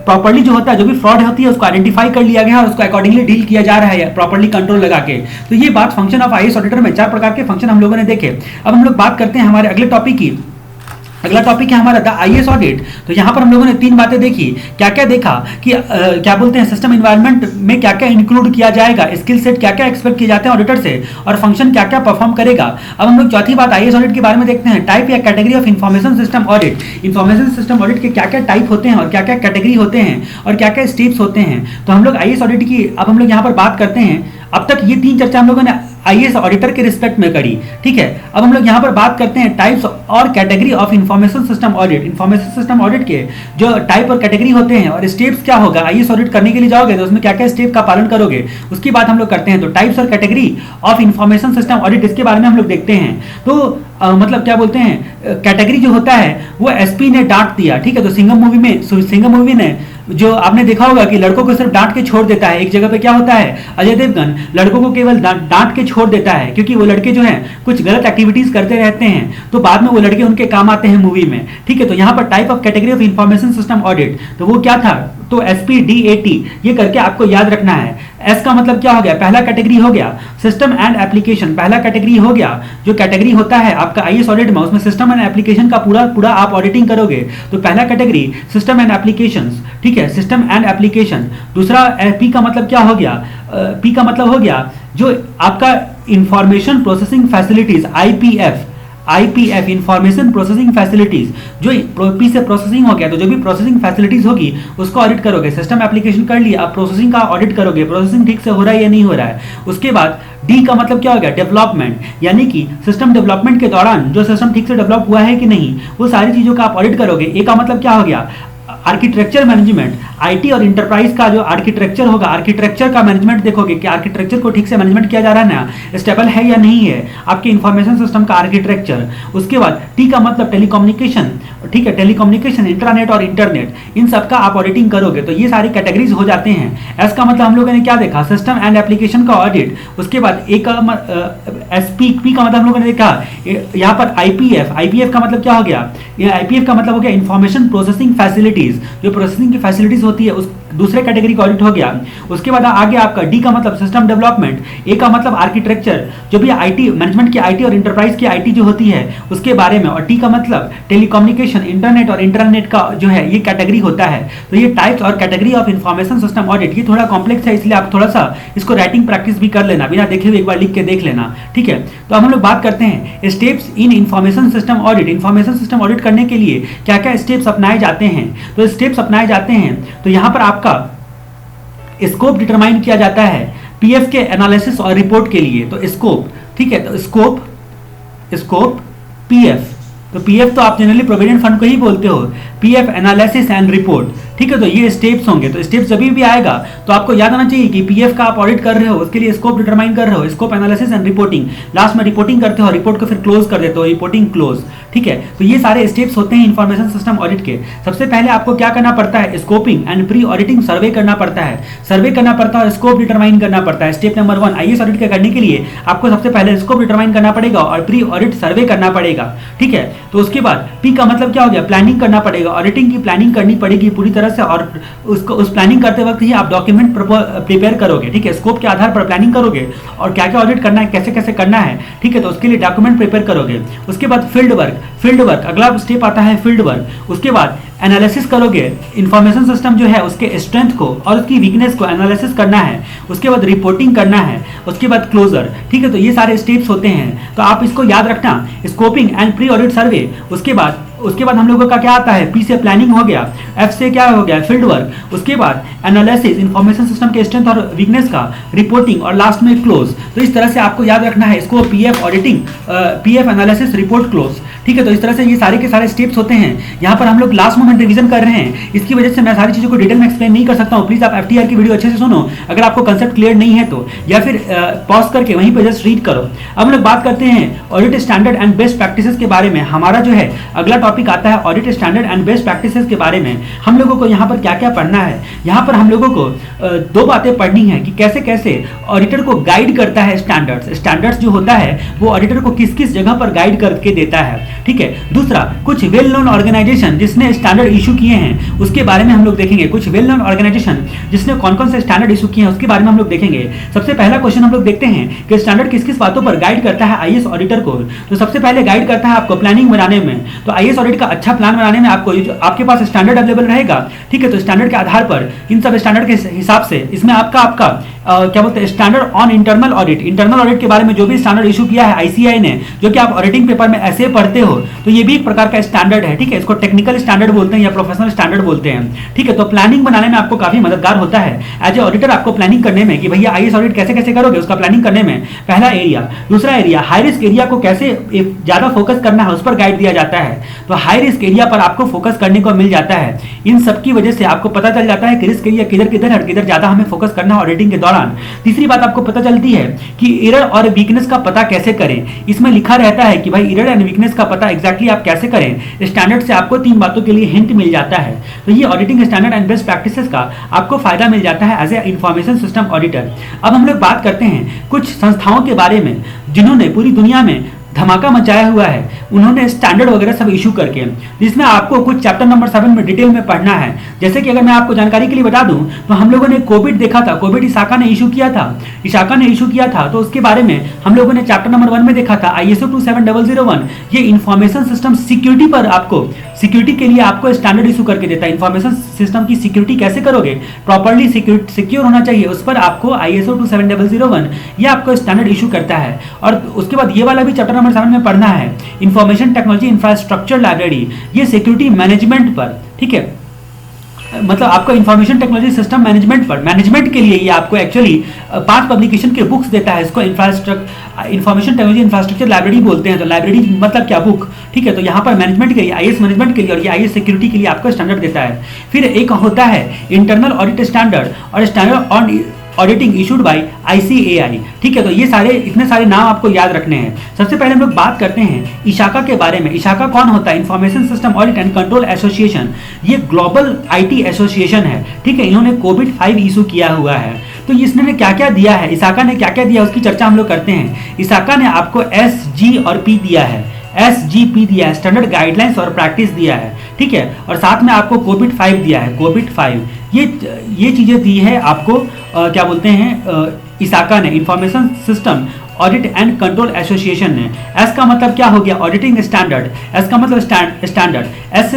प्रॉपर्ली जो होता है, जो भी फ्रॉड होती है उसको आइडेंटिफाई कर लिया गया और उसको अकॉर्डिंगली डील किया जा रहा है प्रॉपर्ली कंट्रोल लगा के। तो ये बात फंक्शन ऑफ आईएएस ऑडिटर में 4 प्रकार के फंक्शन हम लोगों ने देखे। अब हम लोग बात करते हैं हमारे अगले टॉपिक की। अगला टॉपिक है हमारा द आईएएस ऑडिट। तो यहाँ पर हम लोगों ने 3 बातें देखी। क्या क्या देखा कि क्या बोलते हैं सिस्टम इन्वायरमेंट में क्या क्या इंक्लूड किया जाएगा, स्किल सेट क्या क्या एक्सपेक्ट किए जाते हैं ऑडिटर से, और फंक्शन क्या क्या परफॉर्म करेगा। अब हम लोग चौथी बात आईएएस ऑडिट के बारे में देखते हैं, टाइप या category of information system audit. Information system audit के क्या क्या टाइप होते हैं और क्या क्या कैटेगरी होते हैं और क्या क्या स्टेप्स होते हैं। तो हम लोग आईएएस ऑडिट की अब हम लोग यहाँ पर बात करते हैं। अब तक ये 3 चर्चा हम लोगों ने आईएएस ऑडिटर के रिस्पेक्ट में करी, ठीक है। अब हम लोग यहाँ पर बात करते हैं टाइप्स और category of information system audit. Information system audit के जो टाइप और कैटेगरी होते हैं और स्टेप्स क्या होगा, आईएएस ऑडिट करने के लिए जाओगे तो उसमें क्या क्या स्टेप का पालन करोगे, उसकी बात हम लोग करते हैं। तो टाइप्स और category of information system audit, इसके बारे में हम लोग देखते हैं। तो मतलब क्या बोलते हैं, कैटेगरी जो होता है वो एसपी ने डांट दिया, ठीक है। तो सिंघम मूवी ने जो आपने देखा होगा कि लड़कों को सिर्फ डांट के छोड़ देता है। एक जगह पे क्या होता है, अजय देवगन लड़कों को केवल डांट के छोड़ देता है, क्योंकि वो लड़के जो हैं कुछ गलत एक्टिविटीज करते रहते हैं, तो बाद में वो लड़के उनके काम आते हैं मूवी में, ठीक है। तो यहाँ पर type of category of information system audit, तो वो क्या था, तो SPDAT ये करके आपको याद रखना है। एस का मतलब क्या हो गया, पहला कैटेगरी हो गया सिस्टम एंड एप्लीकेशन, पहला कैटेगरी हो गया। जो कैटेगरी होता है आपका आईएएस ऑडिट में, उसमें सिस्टम एंड एप्लीकेशन का पूरा आप ऑडिटिंग करोगे। तो पहला कैटेगरी सिस्टम एंड एप्लीकेशंस, ठीक है, सिस्टम एंड एप्लीकेशन। दूसरा पी का मतलब क्या हो गया, पी का मतलब हो गया जो आपका information processing facilities, IPF information processing facilities, जो पी से प्रोसेसिंग हो गया, तो जो भी प्रोसेसिंग फैसिलिटीज होगी उसको ऑडिट करोगे। सिस्टम एप्लीकेशन कर लिया, आप प्रोसेसिंग का ऑडिट करोगे, प्रोसेसिंग ठीक से हो रहा है या नहीं हो रहा है। उसके बाद डी का मतलब क्या हो गया, डेवलपमेंट, यानी कि सिस्टम डेवलपमेंट के दौरान जो सिस्टम ठीक से डेवलप हुआ है कि नहीं, वो सारी चीजों का आप ऑडिट करोगे। ए का मतलब क्या हो गया, आर्किटेक्चर मैनेजमेंट, आईटी और इंटरप्राइज का जो आर्किटेक्चर होगा, आर्किटेक्चर का मैनेजमेंट देखोगे कि आर्किटेक्चर को ठीक से मैनेजमेंट किया जा रहा है ना, स्टेबल है या नहीं है, आपके इंफॉर्मेशन सिस्टम का आर्किटेक्चर। उसके बाद टी का मतलब टेलीकम्युनिकेशन, ठीक है, टेलीकम्युनिकेशन, इंट्रानेट और इंटरनेट, इन सब का आप ऑडिटिंग करोगे तो ये सारी कैटेगरीज हो जाते हैं। एस का मतलब हम लोगों ने क्या देखा, सिस्टम एंड एप्लीकेशन का ऑडिट। उसके बाद ए का पी का मतलब हम लोगों ने देखा यहाँ पर आईपीएफ, आईपीएफ का मतलब क्या हो गया, ये आईपीएफ का मतलब हो गया इंफॉर्मेशन प्रोसेसिंग फैसिलिटीज, जो प्रोसेसिंग की फैसिलिटीज होती है उस दूसरे कैटेगरी का ऑडिट हो गया। उसके बाद आगे आपका डी का मतलब सिस्टम डेवलपमेंट, ए का मतलब आर्किटेक्चर, जो भी आईटी मैनेजमेंट की आईटी और इंटरप्राइज की आईटी जो होती है उसके बारे में, और टी का मतलब टेलीकम्युनिकेशन, इंटरनेट और इंटरनेट का जो है ये कैटेगरी होता है। तो ये टाइप्स और category of information system audit, ये थोड़ा कॉम्प्लेक्स है, इसलिए आप थोड़ा सा इसको राइटिंग प्रैक्टिस भी कर लेना, बिना देखे हुए एक बार लिख के देख लेना, ठीक है। तो अब हम लोग बात करते हैं steps in information system audit. Information system audit करने के लिए क्या क्या स्टेप्स अपनाए जाते हैं, तो स्टेप्स अपनाए जाते हैं तो यहाँ पर आपका स्कोप डिटरमाइन किया जाता है पीएफ के एनालिसिस और रिपोर्ट के लिए। तो स्कोप, ठीक है, तो स्कोप पीएफ, तो पीएफ तो आप जनरली प्रोविडेंट फंड को ही बोलते हो, पीएफ एनालिसिस एंड रिपोर्ट, ठीक है। तो ये स्टेप्स होंगे, तो स्टेप्स जब भी आएगा तो आपको याद आना चाहिए कि पीएफ का आप ऑडिट कर रहे हो, उसके लिए स्कोप डिटरमाइन कर रहे हो, scope analysis and reporting, last में रिपोर्टिंग करते हो, रिपोर्ट को फिर क्लोज कर देते हो, रिपोर्टिंग क्लोज, ठीक है। तो ये सारे स्टेप्स होते हैं इंफॉर्मेशन सिस्टम ऑडिट के। सबसे पहले आपको क्या करना पड़ता है, स्कोपिंग एंड प्री ऑडिटिंग सर्वे करना पड़ता है, सर्वे करना पड़ता है, स्कोप डिटरमाइन करना पड़ता है। स्टेप नंबर 1, आईएएस ऑडिट करने के लिए आपको सबसे पहले स्कोप डिटरमाइन करना पड़ेगा और प्री ऑडिट सर्वे करना पड़ेगा, ठीक है। तो उसके बाद पी का मतलब क्या हो गया, प्लानिंग करना पड़ेगा, ऑडिटिंग की प्लानिंग करनी पड़ेगी पूरी तरह से, और उसको उस प्लानिंग करते वक्त ही आप डॉक्यूमेंट प्रिपेयर करोगे, ठीक है। स्कोप के आधार पर प्लानिंग करोगे और क्या क्या ऑडिट करना है, कैसे कैसे करना है, ठीक है, तो उसके लिए डॉक्यूमेंट प्रिपेयर करोगे। उसके बाद फील्ड वर्क, अगला स्टेप आता है फील्ड वर्क। उसके बाद एनालिसिस करोगे, इंफॉर्मेशन सिस्टम जो है उसके स्ट्रेंथ को और उसकी वीकनेस को एनालिसिस करना है। उसके बाद रिपोर्टिंग करना है, उसके बाद क्लोजर, ठीक है। तो ये सारे स्टेप्स होते हैं, तो आप इसको याद रखना, स्कोपिंग एंड प्री ऑडिट सर्वे। उसके बाद हम लोगों का क्या आता है, पी से प्लानिंग हो गया, एफ से क्या हो गया, फील्ड वर्क, उसके बाद एनालिसिस इंफॉर्मेशन सिस्टम के स्ट्रेंथ और वीकनेस का, रिपोर्टिंग और लास्ट में क्लोज। तो इस तरह से आपको याद रखना है इसको, PF auditing, PF analysis, report, close, ठीक है। तो इस तरह से ये सारे के सारे स्टेप्स होते हैं। यहाँ पर हम लोग लास्ट मोमेंट रिवीजन कर रहे हैं, इसकी वजह से मैं सारी चीज़ों को डिटेल में एक्सप्लेन नहीं कर सकता हूँ। प्लीज़ आप एफटीआर की वीडियो अच्छे से सुनो अगर आपको कंसेप्ट क्लियर नहीं है तो, या फिर पॉज करके वहीं पर जस्ट रीड करो। अब हम लोग बात करते हैं audit standard and best practices के बारे में। हमारा जो है अगला टॉपिक आता है audit standard and best practices के बारे में। हम लोगों को यहाँ पर क्या क्या पढ़ना है, यहाँ पर हम लोगों को दो बातें पढ़नी है कि कैसे कैसे ऑडिटर को गाइड करता है स्टैंडर्ड्स जो होता है वो ऑडिटर को किस किस जगह पर गाइड करके देता है, ठीक है। दूसरा, कुछ वेल नोन ऑर्गेनाइजेशन जिसने स्टैंडर्ड इशू किए हैं उसके बारे में हम लोग देखेंगे। कुछ वेल नोन ऑर्गेनाइजेशन जिसने कौन कौन से स्टैंडर्ड इशू किए हैं उसके बारे में हम लोग देखेंगे। सबसे पहला क्वेश्चन हम लोग देखते हैं कि स्टैंडर्ड किस किस बातों पर गाइड करता है आईएएस ऑडिटर को। तो सबसे पहले गाइड करता है आपको प्लानिंग बनाने में। तो आईएएस ऑडिट का अच्छा प्लान बनाने में आपको आपके पास स्टैंडर्ड अवेलेबल रहेगा, ठीक है। तो स्टैंडर्ड के आधार पर इन सब स्टैंडर्ड के हिसाब से इसमें आपका क्या बोलते हैं, स्टैंडर्ड ऑन इंटरनल ऑडिट के बारे में जो भी स्टैंडर्ड इशू किया है आईसीआई ने, जो कि आप ऑडिटिंग पेपर में ऐसे पढ़ते हो, तो ये भी एक प्रकार का स्टैंडर्ड है, ठीक है। इसको टेक्निकल स्टैंडर्ड बोलते हैं या प्रोफेशनल स्टैंडर्ड बोलते हैं, ठीक है। तो प्लानिंग बनाने में आपको काफी मददगार होता है एज ए ऑडिटर, आपको प्लानिंग करने में कि भैया आईएएस ऑडिट कैसे कैसे करोगे उसका प्लानिंग करने में। पहला एरिया। दूसरा एरिया, हाई रिस्क एरिया को कैसे ज्यादा फोकस करना है उस पर गाइड दिया जाता है। तो हाई रिस्क एरिया पर आपको फोकस करने को मिल जाता है। इन सब की वजह से आपको पता चल जाता है कि रिस्क एरिया किधर ज्यादा हमें फोकस करना है ऑडिटिंग के दौरान। तीसरी बात आपको पता चलती है कि एरर और वीकनेस का पता कैसे करें। इसमें लिखा रहता है कि भाई एरर एंड वीकनेस का पता एग्जैक्टली आप कैसे करें। स्टैंडर्ड से आपको 3 बातों के लिए हिंट मिल जाता है। तो ये auditing standard and best practices का आपको फायदा मिल जाता है as a information system auditor. अब हम लोग बात करते हैं कुछ संस्थाओं के बारे में जिन्होंने पूरी दुनिया में धमाका मचाया हुआ है, उन्होंने स्टैंडर्ड वगैरह सब इशू करके, जिसमें आपको कुछ चैप्टर नंबर 7 में डिटेल में पढ़ना है। जैसे कि अगर मैं आपको जानकारी के लिए बता दूं तो हम लोगों ने कोविड देखा था, कोविड इसाका ने इशू किया था, तो उसके बारे में हम लोगों ने चैप्टर नंबर 1 में देखा था ISO 27001। ये इंफॉर्मेशन सिस्टम सिक्योरिटी पर आपको, सिक्योरिटी के लिए आपको स्टैंडर्ड इशू करके देता है। इंफॉर्मेशन सिस्टम की सिक्योरिटी कैसे करोगे, प्रॉपर्ली सिक्योर होना चाहिए, उस पर आपको ISO 27001 ये आपको स्टैंडर्ड इशू करता है। और उसके बाद ये वाला भी चैप्टर नंबर 7 में पढ़ना है, इंफॉर्मेशन टेक्नोलॉजी इंफ्रास्ट्रक्चर लाइब्रेरी, ये सिक्योरिटी मैनेजमेंट पर, ठीक है। मतलब आपको इंफॉर्मेशन टेक्नोलॉजी सिस्टम मैनेजमेंट पर, मैनेजमेंट के लिए ये आपको एक्चुअली 5 पब्लिकेशन के बुक्स देता है। इसको इंफॉर्मेशन टेक्नोलॉजी इंफ्रास्ट्रक्चर लाइब्रेरी बोलते हैं। तो लाइब्रेरी मतलब क्या, बुक, ठीक है। तो यहाँ पर मैनेजमेंट के लिए, आईएएस मैनेजमेंट के लिए और ये आईएएस सिक्योरिटी के लिए आपको स्टैंडर्ड देता है। फिर एक होता है इंटरनल ऑडिट स्टैंडर्ड और standard on auditing issued by ICAI, ठीक है। तो ये सारे, इतने सारे नाम आपको याद रखने हैं। सबसे पहले हम लोग बात करते हैं इशाका के बारे में। इशाका कौन होता है? Information system audit and control association. ये ग्लोबल IT एसोसिएशन है, ठीक है। इन्होंने कोविड-5 इशू किया हुआ है। तो इसने क्या क्या दिया है, इशाका ने क्या क्या दिया, उसकी चर्चा हम लोग करते हैं। इशाका ने आपको SG और P दिया है, SGP दिया है, स्टैंडर्ड गाइडलाइंस और प्रैक्टिस दिया है, ठीक है। और साथ में आपको कोविड-5 दिया है, कोविड-5। ये चीज़ें दी है आपको क्या बोलते हैं, इशाका ने, information system audit and control association ने। एस का मतलब क्या हो गया? Auditing standard. एस का मतलब स्टैंडर्ड। एस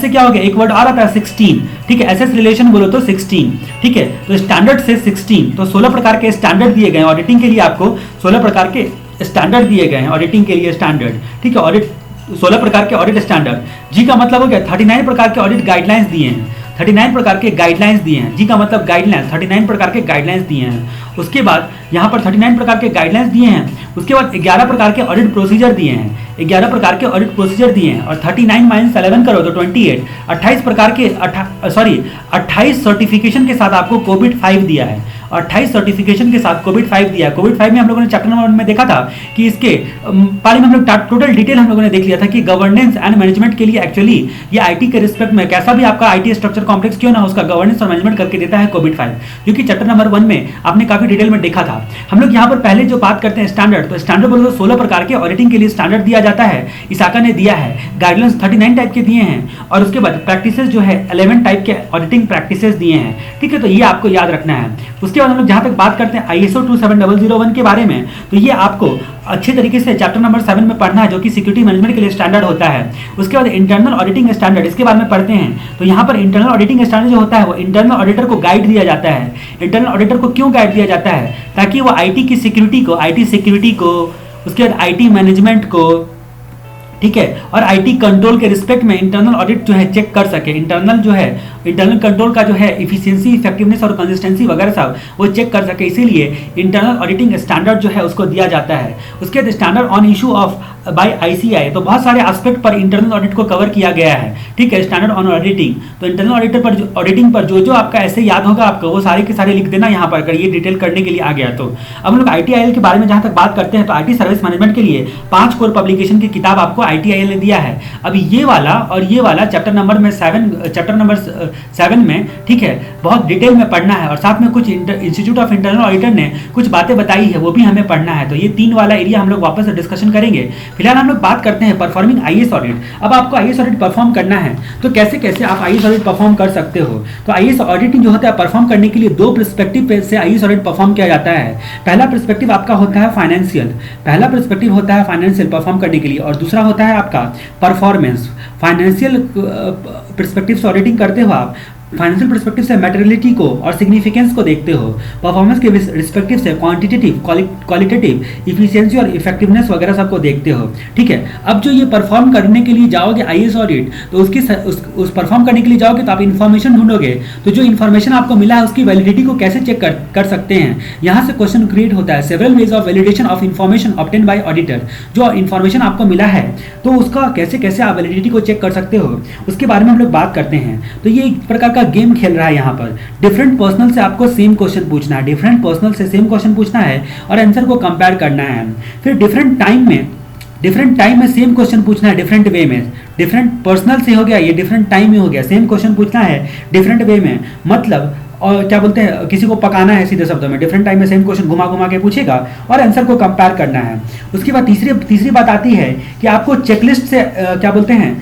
से क्या हो गया? एक वर्ड आ रहा था 16, ठीक है। SS रिलेशन बोलो तो 16, ठीक है। तो स्टैंडर्ड से 16, तो 16 प्रकार के स्टैंडर्ड दिए गए हैं ऑडिटिंग के लिए। आपको 16 प्रकार के स्टैंडर्ड दिए गए हैं ऑडिटिंग के लिए, स्टैंडर्ड, ठीक है। ऑडिट 16 प्रकार के ऑडिट स्टैंडर्ड। जी का मतलब हो गया 39 प्रकार के ऑडिट गाइडलाइंस दिए हैं, 39 प्रकार के गाइडलाइंस दिए हैं। जी का मतलब गाइडलाइंस, 39 प्रकार के गाइडलाइंस दिए हैं। उसके बाद यहाँ पर 39 प्रकार के गाइडलाइंस दिए हैं। उसके बाद 11 प्रकार के ऑडिट प्रोसीजर दिए हैं, 11 प्रकार के ऑडिट प्रोसीजर दिए हैं। और 39 - 11 करो तो 28, 28 प्रकार के 28 सर्टिफिकेशन के साथ आपको कोविड-5 दिया है। 28 सर्टिफिकेशन के साथ कोविड-5 दिया है। कोविड-5 में हम लोगों ने चैप्टर नंबर 1 में देखा था कि इसके बारे में हम लोग टोटल डिटेल हम लोगों ने देख लिया था कि गवर्नेंस एंड मैनेजमेंट के लिए एक्चुअली ये IT के रिस्पेक्ट में कैसा भी आपका IT स्ट्रक्चर कॉम्प्लेक्स क्यों ना, उसका गवर्नेंस और मैनेजमेंट करके देता है कोविड-5, क्योंकि चैप्टर नंबर 1 में आपने काफी डिटेल में देखा था। हम लोग यहाँ पर पहले जो बात करते हैं स्टैंडर्ड, तो स्टैंडर्ड बोलो तो 16 प्रकार के ऑडिटिंग के लिए स्टैंडर्ड दिया जाता है, इशाका ने दिया है। गाइडलाइंस 39 टाइप के दिए हैं। और उसके बाद प्रैक्टिसेस जो है 11 टाइप के ऑडिटिंग प्रैक्टिसेस दिए हैं, ठीक है। तो ये आपको याद रखना है। उसके बाद हम लोग जहाँ तक बात करते हैं ISO 27001 के बारे में, तो ये आपको अच्छे तरीके से चैप्टर नंबर 7 में पढ़ना है, जो कि सिक्योरिटी मैनेजमेंट के लिए स्टैंडर्ड होता है। उसके बाद इंटरनल ऑडिटिंग स्टैंडर्ड, इसके बारे में पढ़ते हैं। तो यहाँ पर इंटरनल ऑडिटिंग स्टैंडर्ड जो होता है वो इंटरनल ऑडिटर को गाइड दिया जाता है। इंटरनल ऑडिटर को क्यों गाइड दिया जाता है? ताकि वो IT की सिक्योरिटी को, IT सिक्योरिटी को, उसके बाद IT मैनेजमेंट को, ठीक है, और IT कंट्रोल के रिस्पेक्ट में इंटरनल ऑडिट जो है चेक कर सके। इंटरनल जो है, इंटरनल कंट्रोल का जो है इफिशियंसी, इफेक्टिवनेस और कंसिस्टेंसी वगैरह सब वो चेक कर सके, इसीलिए इंटरनल ऑडिटिंग स्टैंडर्ड जो है उसको दिया जाता है। उसके बाद standard on issue of by ICAI, तो बहुत सारे एस्पेक्ट पर इंटरनल ऑडिट को कवर किया गया है, ठीक है। स्टैंडर्ड ऑन ऑडिटिंग, तो इंटरनल ऑडिटर पर ऑडिटिंग पर जो आपका ऐसे याद होगा आपको, वो सारे के सारे लिख देना यहाँ पर, अगर ये डिटेल करने के लिए आ गया तो। अब हम लोग ITIL के बारे में जहाँ तक बात करते हैं, तो IT सर्विस मैनेजमेंट के लिए 5 कोर पब्लिकेशन की किताब आपको ITIL ने दिया है। अभी ये वाला और ये वाला चैप्टर नंबर 7 में, ठीक है, बहुत डिटेल में पढ़ना है। और साथ में कुछ इंस्टीट्यूट ऑफ इंटरनल ऑडिटर ने कुछ बातें बताई है, वो भी हमें पढ़ना है। तो ये 3 वाला एरिया हम लोग वापस से डिस्कशन करेंगे। फिलहाल हम लोग बात करते हैं परफॉर्मिंग IAS ऑडिट। अब आपको IAS ऑडिट परफॉर्म करना है, तो कैसे कैसे आप IAS ऑडिट परफॉर्म कर सकते हो? तो IAS ऑडिटिंग जो होता है, परफॉर्म करने के लिए 2 पर्सपेक्टिव से IAS ऑडिट परफॉर्म किया जाता है। पहला पर्सपेक्टिव आपका होता है फाइनेंशियल, पहला पर्सपेक्टिव होता है फाइनेंशियल परफॉर्म करने के लिए, और दूसरा होता है आपका परफॉर्मेंस। फाइनेंशियल पर्सपेक्टिव से ऑडिटिंग करते हो आप, फाइनेंशियल पर्सपेक्टिव से मैटेरियलिटी को और सिग्निफिकेंस को देखते हो, परफॉर्मेंस के रिस्पेक्टिव से क्वांटिटेटिव, क्वालिटेटिव, इफिशियंसी और इफेक्टिवनेस वगैरह सबको देखते हो, ठीक है। अब जो ये परफॉर्म करने के लिए जाओगे IAS ऑडिट, तो उस परफॉर्म करने के लिए जाओगे तो आप इन्फॉर्मेशन ढूंढोगे। तो जो इन्फॉर्मेशन आपको मिला है उसकी वैलिडिटी को कैसे चेक कर सकते हैं, यहाँ से क्वेश्चन क्रिएट होता है। Several ways of validation of information obtain bye auditor, जो इन्फॉर्मेशन आपको मिला है तो उसका कैसे कैसे आप वैलिडिटी को चेक कर सकते हो, उसके बारे में हम लोग बात करते हैं। तो ये एक प्रकार का गेम खेल रहा है यहाँ पर। डिफरेंट पर्सनल से आपको सेम क्वेश्चन पूछना है, डिफरेंट पर्सनल से सेम क्वेश्चन पूछना है और आंसर को कंपेयर करना है। फिर डिफरेंट टाइम में सेम क्वेश्चन पूछना है डिफरेंट वे में। डिफरेंट पर्सनल से हो गया, ये डिफरेंट टाइम में हो गया, सेम क्वेश्चन पूछना है डिफरेंट वे में, मतलब और क्या बोलते हैं, किसी को पकाना है सीधे शब्दों में। डिफरेंट टाइम में सेम क्वेश्चन घुमा घुमा के पूछेगा और आंसर को कंपेयर करना है। उसके बाद तीसरी बात आती है कि आपको चेकलिस्ट से क्या बोलते हैं,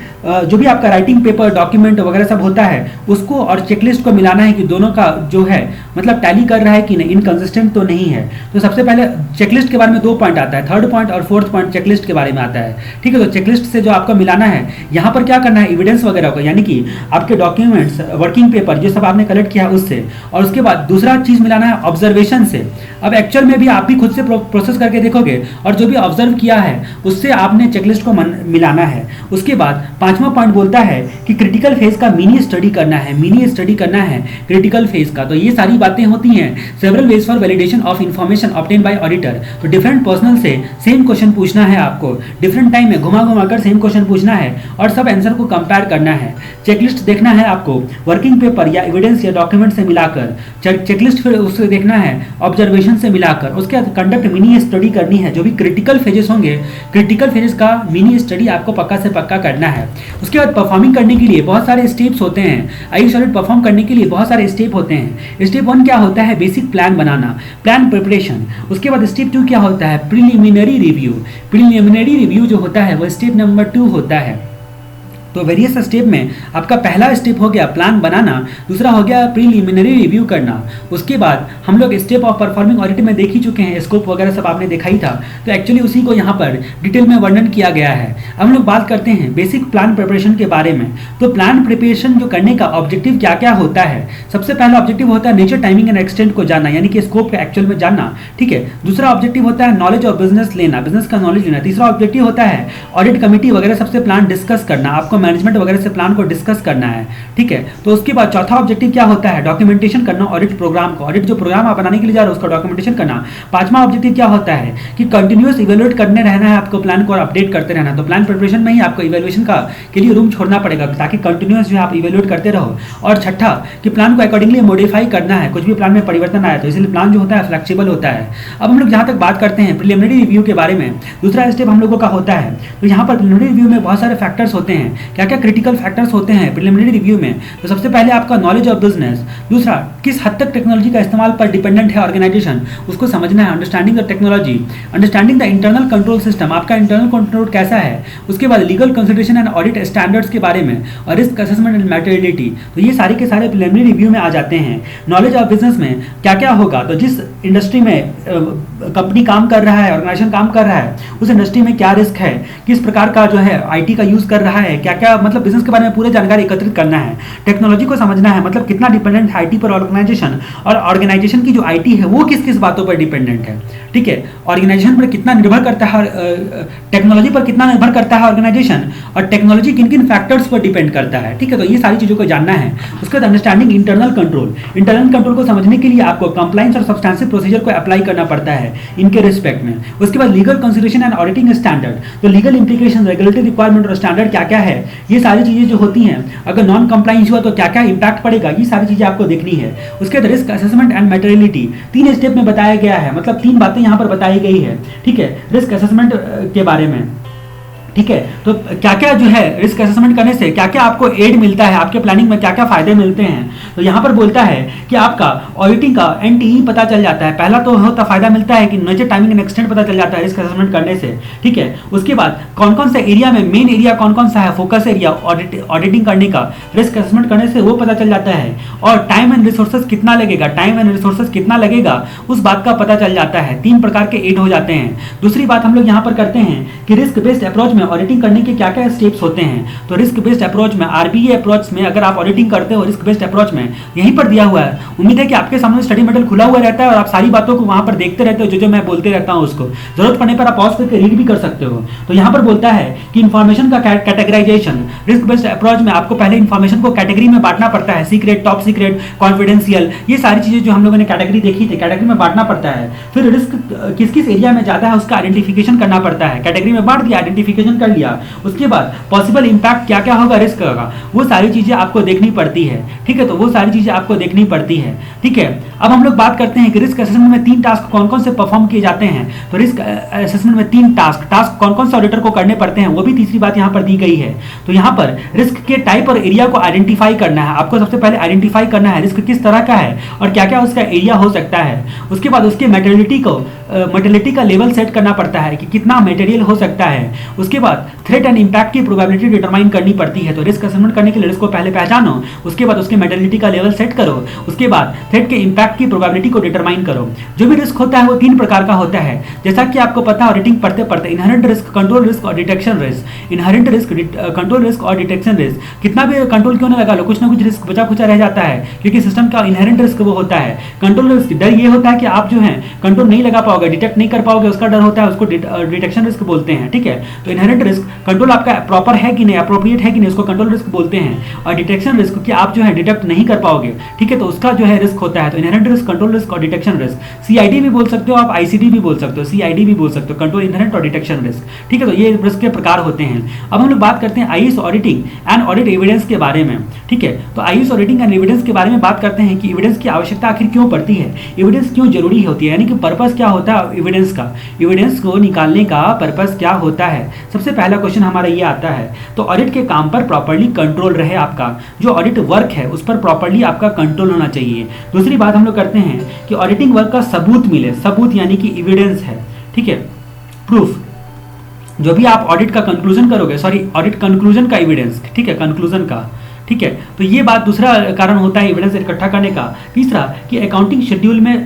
जो भी आपका राइटिंग पेपर, डॉक्यूमेंट वगैरह सब होता है उसको और चेकलिस्ट को मिलाना है कि दोनों का जो है मतलब टैली कर रहा है कि नहीं, इनकंसिस्टेंट तो नहीं है। तो सबसे पहले चेकलिस्ट के बारे में 2 पॉइंट आता है, 3rd पॉइंट और 4th पॉइंट चेकलिस्ट के बारे में आता है, ठीक है। तो चेकलिस्ट से जो आपको मिलाना है, यहाँ पर क्या करना है, एविडेंस वगैरह को, यानी कि आपके डॉक्यूमेंट्स, वर्किंग पेपर, ये सब आपने कलेक्ट किया उससे। और उसके बाद दूसरा चीज मिलाना है ऑब्जर्वेशन से। अब एक्चुअल में भी आप भी खुद से प्रोसेस करके देखोगे और जो भी ऑब्जर्व किया है उससे आपने चेकलिस्ट को मिलाना है। उसके बाद 5वां पॉइंट बोलता है कि क्रिटिकल फेज का मिनी स्टडी करना है क्रिटिकल फेज का। तो ये सारी बातें होती हैं। Several ways for validation of information obtain bye auditor. तो डिफरेंट पर्सनल से सेम क्वेश्चन पूछना है आपको, डिफरेंट टाइम में घुमा घुमा कर सेम क्वेश्चन पूछना है और सब आंसर को कंपेयर करना है। चेकलिस्ट देखना है आपको वर्किंग पेपर या एविडेंस या डॉक्यूमेंट से मिलाकर, चेकलिस्ट फिर उससे देखना है ऑब्जर्वेशन से मिलाकर। उसके बाद कंडक्ट मिनी स्टडी करनी है, जो भी क्रिटिकल फेजेस होंगे, क्रिटिकल फेजेस का मिनी स्टडी आपको पक्का से पक्का करना है। उसके बाद परफॉर्मिंग करने के लिए बहुत सारे स्टेप्स होते हैं। आई सॉलिड परफॉर्म करने के लिए बहुत सारे स्टेप होते हैं। स्टेप 1 क्या होता है? बेसिक प्लान बनाना, प्लान प्रिपरेशन। उसके बाद स्टेप 2 क्या होता है? प्रिलिमिनरी रिव्यू जो होता है वो स्टेप नंबर 2 होता है। तो वेरियस स्टेप में आपका पहला स्टेप हो गया प्लान बनाना, दूसरा हो गया प्रीलिमिनरी रिव्यू करना। उसके बाद हम लोग स्टेप ऑफ परफॉर्मिंग ऑडिट में देख ही चुके हैं, स्कोप वगैरह सब आपने देखा ही था। तो एक्चुअली उसी को यहाँ पर डिटेल में वर्णन किया गया है। अब हम लोग बात करते हैं बेसिक प्लान प्रिपरेशन के बारे में। तो प्लान प्रिपरेशन जो करने का ऑब्जेक्टिव क्या क्या होता है? सबसे पहला ऑब्जेक्टिव होता है नेचर, टाइमिंग एंड एक्सटेंट को जानना, यानी कि स्कोप का एक्चुअल में जानना, ठीक है। दूसरा ऑब्जेक्टिव होता है नॉलेज ऑफ बिजनेस लेना, बिजनेस का नॉलेज लेना। तीसरा ऑब्जेक्टिव होता है ऑडिट कमेटी वगैरह सबसे प्लान डिस्कस करना, आपको मैनेजमेंट वगैरह से प्लान को डिस्कस करना है, ठीक है। तो उसके बाद चौथा ऑब्जेक्टिव क्या होता है? डॉक्यूमेंटेशन करना ऑडिट प्रोग्राम को, ऑडिट जो प्रोग्राम आप बनाने के लिए जा रहे हो उसका डॉक्यूमेंटेशन करना। पांचवा ऑब्जेक्टिव क्या होता है कि कंटिन्यूअस इवेल्युएट करने रहना है आपको, प्लान को अपडेट करते रहना। तो प्लान प्रिपरेशन में ही आपको इवेल्युएशन का के लिए रूम छोड़ना पड़ेगा ताकि कंटिन्यूअस जो आप इवेल्युएट करते रहो। और छठा कि प्लान को अकॉर्डिंगली मॉडिफाई करना है, कुछ भी प्लान में परिवर्तन आया तो इसलिए प्लान जो होता है फ्लेक्सिबल होता है। अब हम लोग जहाँ तक बात करते हैं प्रिलिमिनरी रिव्यू के बारे में, दूसरा स्टेप हम लोगों का होता है। तो यहाँ पर प्रिलिमिनरी रिव्यू में बहुत सारे फैक्टर्स होते हैं। क्या क्या क्रिटिकल फैक्टर्स होते हैं प्रिलिमिनरी रिव्यू में? तो सबसे पहले आपका नॉलेज ऑफ बिजनेस, दूसरा किस हद तक टेक्नोलॉजी का इस्तेमाल पर डिपेंडेंट है ऑर्गेनाइजेशन, उसको समझना है। Understanding the technology, understanding the internal control system, आपका इंटरनल कंट्रोल कैसा है। उसके बाद legal consideration and audit standards के बारे में, और रिस्क असेसमेंट एंड मैटेरियलिटी। तो ये सारे के सारे प्रिलिमिनरी रिव्यू में आ जाते हैं। नॉलेज ऑफ बिजनेस में क्या क्या होगा? तो जिस इंडस्ट्री में कंपनी काम कर रहा है, ऑर्गेनाइजेशन काम कर रहा है, उस इंडस्ट्री में क्या रिस्क है, किस प्रकार का जो है आईटी का यूज कर रहा है, क्या क्या मतलब बिजनेस के बारे में पूरे जानकारी एकत्रित करना है। टेक्नोलॉजी को समझना है, मतलब कितना डिपेंडेंट है आईटी पर ऑर्गेनाइजेशन, और ऑर्गेनाइजेशन की जो आईटी है वो किस किस बातों पर डिपेंडेंट है, ठीक है। ऑर्गेनाइजेशन पर कितना निर्भर करता है, टेक्नोलॉजी पर कितना निर्भर करता है ऑर्गेनाइजेशन, और टेक्नोलॉजी किन किन फैक्टर्स पर डिपेंड करता है, ठीक है। तो ये सारी चीजों को जानना है। उसके बाद understanding internal control, internal control को समझने के लिए आपको कंप्लायंस और सब्सटेंसिव प्रोसीजर को अप्लाई करना पड़ता है इनके रिस्पेक्ट में। उसके बाद legal consideration and auditing standard, तो लीगल इंप्लीकेशन, रेगुलेटरी रिक्वायरमेंट और स्टैंडर्ड क्या क्या है, ये सारी चीजें जो होती हैं, अगर नॉन कंप्लायंस हुआ तो क्या क्या इंपैक्ट पड़ेगा, ये सारी चीजें आपको देखनी है। उसके बाद रिस्क असेसमेंट एंड मैटेरियलिटी, 3 स्टेप में बताया गया है, मतलब 3 बातें यहाँ पर बताई गई है, ठीक है, रिस्क असेसमेंट के बारे में, ठीक है। तो क्या क्या जो है रिस्क असेसमेंट करने से क्या क्या आपको एड मिलता है, आपके प्लानिंग में क्या क्या फायदे मिलते हैं। तो यहाँ पर बोलता है कि आपका ऑडिटिंग का एनटीई पता चल जाता है। पहला तो होता फायदा मिलता है कि नेचर, टाइमिंग एंड एक्सटेंट पता चल जाता है रिस्क असेसमेंट करने से, ठीक है। उसके बाद कौन कौन सा एरिया में, मेन एरिया कौन कौन सा है, फोकस एरिया ऑडिटिंग करने का, रिस्क असेसमेंट करने से वो पता चल जाता है। और टाइम एंड रिसोर्सेज कितना लगेगा, टाइम एंड रिसोर्सेज कितना लगेगा उस बात का पता चल जाता है। 3 प्रकार के एड हो जाते हैं। दूसरी बात हम लोग यहाँ पर करते हैं कि रिस्क बेस्ड अप्रोच में ऑडिटिंग करने के क्या क्या स्टेप्स होते हैं। तो रिस्क बेस्ड अप्रोच में, आरबीए अप्रोच में अगर आप ऑडिटिंग करते हो रिस्क बेस्ड अप्रोच में, यहीं पर दिया हुआ है। उम्मीद है कि आपके सामने स्टडी मटेरियल खुला हुआ रहता है और आप सारी बातों को वहां पर देखते रहते हो, जो जो मैं बोलते रहता हूं उसको जरूरत पड़ने पर आप पॉज करके रीड भी कर सकते हो। तो यहां पर बोलता है कि इंफॉर्मेशन का कैटेगराइजेशन, रिस्क बेस्ड अप्रोच में आपको पहले इंफॉर्मेशन को कैटेगरी में बांटना पड़ता है, सीक्रेट, टॉप सीक्रेट, कॉन्फिडेंशियल, ये सारी चीजें जो हम लोगों ने कैटेगरी देखी थी, कैटेगरी में बांटना पड़ता है। फिर रिस्क किस किस एरिया में ज्यादा है उसका आइडेंटिफिकेशन करना पड़ता है, कैटेगरी में बांट दिया, आइडेंटिफिकेशन कर लिया। उसके बाद पॉसिबल इंपैक्ट क्या क्या होगा रिस्क का, वो सारी चीजें आपको देखनी पड़ती है, ठीक है। तो वो सारी चीजें आपको देखनी पड़ती है, ठीक है। अब हम लोग बात करते हैं कि रिस्क असेसमेंट में 3 टास्क कौन कौन से परफॉर्म किए जाते हैं। तो रिस्क असेसमेंट में 3 टास्क कौन कौन से ऑडिटर को करने पड़ते हैं, वो भी तीसरी बात यहाँ पर दी गई है। तो यहाँ पर रिस्क के टाइप और एरिया को आइडेंटिफाई करना है, आपको सबसे पहले आइडेंटिफाई करना है रिस्क किस तरह का है और क्या क्या उसका एरिया हो सकता है। उसके बाद उसके मेटेरियलिटी का लेवल सेट करना पड़ता है कि कितना मटेरियल हो सकता है। उसके बाद थ्रेट एंड इंपैक्ट की प्रोबेबिलिटी डिटरमाइन करनी पड़ती है। तो रिस्क असेसमेंट करने के लिए रिस्क को पहले पहचानो, उसके बाद उसके मेटेरियलिटी का लेवल सेट करो, उसके बाद थ्रेट के इंपैक्ट की प्रोबेबिलिटी को डिटरमाइन करो। जो भी रिस्क होता है वो 3 प्रकार का होता है, जैसा कि आपको पता है ऑडिटिंग पढ़ते पढ़ते, इनहेरेंट रिस्क, कंट्रोल रिस्क और detection risk. Inherent risk, control risk और डिटेक्शन रिस्क, कितना भी कंट्रोल क्यों ना लगा लो, कुछ ना कुछ रिस्क बचा खुचा रह जाता है, क्योंकि सिस्टम का इनहेरेंट रिस्क वो होता है। कंट्रोल रिस्क, डर ये होता है कि आप जो है कंट्रोल नहीं लगा पाओगे, डिटेक्ट नहीं कर पाओगे, उसका डर होता है, उसको डिटेक्शन रिस्क बोलते हैं, ठीक है। तो इनहेरेंट रिस्क कंट्रोल आपका प्रॉपर है कि नहीं, अप्रोप्रिएट है कि नहीं, उसको कंट्रोल रिस्क बोलते हैं। और डिटेक्शन रिस्क कि आप जो है डिटेक्ट नहीं कर पाओगे, ठीक है, तो उसका जो है रिस्क होता है। तो इनहेरेंट रिस्क, कंट्रोल रिस्क और डिटेक्शन रिस्क, सीआईडी भी बोल सकते हो आप, आईसीडी भी बोल सकते हो, सीआईडी भी बोल सकते हो, कंट्रोल इनहेरेंट और डिटेक्शन रिस्क, ठीक है। तो ये रिस्क के प्रकार होते हैं। अब हम लोग बात करते हैं IS auditing and audit evidence के बारे में, ठीक है। तो आईएस ऑडिटिंग एंड एविडेंस के बारे में बात करते हैं कि एविडेंस की आवश्यकता आखिर क्यों पड़ती है, एविडेंस क्यों जरूरी होती है, यानी कि पर्पस क्या होता है एविडेंस का, एविडेंस को निकालने का पर्पस क्या होता है। सबसे पहला क्वेश्चन हमारा ये आता है, तो ऑडिट के काम पर प्रॉपर्ली कंट्रोल रहे, आपका जो ऑडिट वर्क है उस पर प्रॉपर्ली आपका कंट्रोल होना चाहिए। दूसरी बात हम लोग करते हैं कि ऑडिटिंग वर्क का सबूत मिले, सबूत यानी कि एविडेंस है, ठीक है, प्रूफ, जो भी आप ऑडिट का कंक्लूजन करोगे, सॉरी ऑडिट कंक्लूजन का एविडेंस, ठीक है, कंक्लूजन का, ठीक है। तो ये बात दूसरा कारण होता है एविडेंस इकट्ठा करने का। तीसरा कि अकाउंटिंग शेड्यूल में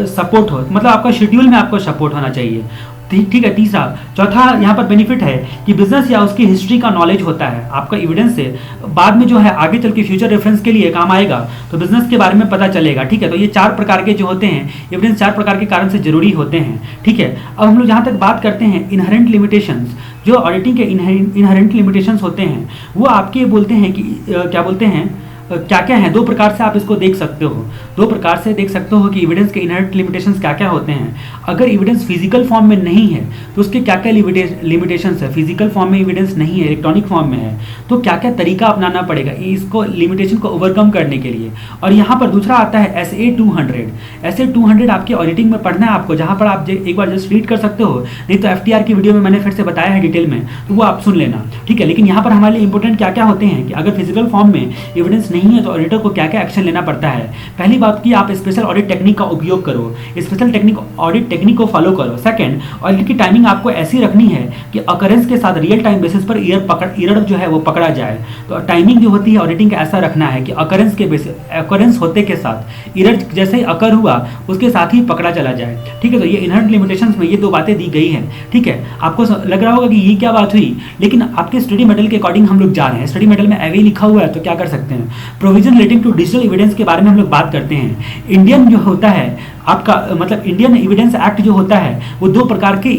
सपोर्ट हो, मतलब आपका शेड्यूल में आपको सपोर्ट होना चाहिए, ठीक है। तीसरा, चौथा यहाँ पर बेनिफिट है कि बिजनेस या उसकी हिस्ट्री का नॉलेज होता है आपका एविडेंस से, बाद में जो है आगे चल के फ्यूचर रेफरेंस के लिए काम आएगा, तो बिजनेस के बारे में पता चलेगा, ठीक है। तो ये 4 प्रकार के जो होते हैं एविडेंस 4 प्रकार के कारण से जरूरी होते हैं, ठीक है। अब हम लोग जहाँ तक बात करते हैं इनहेरेंट लिमिटेशंस, जो ऑडिटिंग के इनहेरेंट लिमिटेशंस होते हैं वो आपके बोलते हैं कि क्या बोलते हैं, क्या क्या है, 2 प्रकार से आप इसको देख सकते हो, 2 प्रकार से देख सकते हो कि एविडेंस के इनहेरेंट लिमिटेशंस क्या क्या होते हैं। अगर एविडेंस फिजिकल फॉर्म में नहीं है तो उसके क्या क्या लिमिटेशंस है, फिजिकल फॉर्म में एविडेंस नहीं है, इलेक्ट्रॉनिक फॉर्म में है, तो क्या क्या तरीका अपनाना पड़ेगा इसको लिमिटेशन को ओवरकम करने के लिए। और यहाँ पर दूसरा आता है SA 200, SA 200 आपके ऑडिटिंग में पढ़ना है आपको, जहाँ पर आप एक बार जस्ट रीड कर सकते हो, नहीं तो FTR की वीडियो में मैंने फिर से बताया है डिटेल में, तो वो आप सुन लेना, ठीक है। लेकिन यहाँ पर हमारे लिए इंपॉर्टेंट क्या क्या होते हैं कि अगर फिजिकल फॉर्म में एविडेंस नहीं है तो ऑडिटर को क्या क्या एक्शन लेना पड़ता है। पहली बात कि आप स्पेशल ऑडिट टेक्निक का उपयोग करो, स्पेशल टेक्निक ऑडिट टेक्निक को फॉलो करो। सेकंड, ऑडिट की टाइमिंग आपको ऐसी रखनी है कि अकरेंस के साथ real time basis per year जो है वो पकड़ा जाए। तो टाइमिंग जो होती है ऑडिटिंग का ऐसा रखना है कि अकरेंस के बेसिस, अकरेंस होते के साथ ईयर जैसे ही अकर हुआ उसके साथ ही पकड़ा चला जाए, ठीक है। तो ये इनहेरेंट लिमिटेशंस में ये 2 बातें दी गई हैं, ठीक है। आपको लग रहा होगा कि ये क्या बात हुई, लेकिन आपके स्टडी मॉडल के अकॉर्डिंग हम लोग जा रहे हैं, स्टडी मॉडल में एवे लिखा हुआ है तो क्या कर सकते हैं। Provision relating to digital evidence के बारे में हम लोग बात करते हैं। इंडियन जो होता है आपका, मतलब इंडियन एविडेंस एक्ट जो होता है वो 2 प्रकार के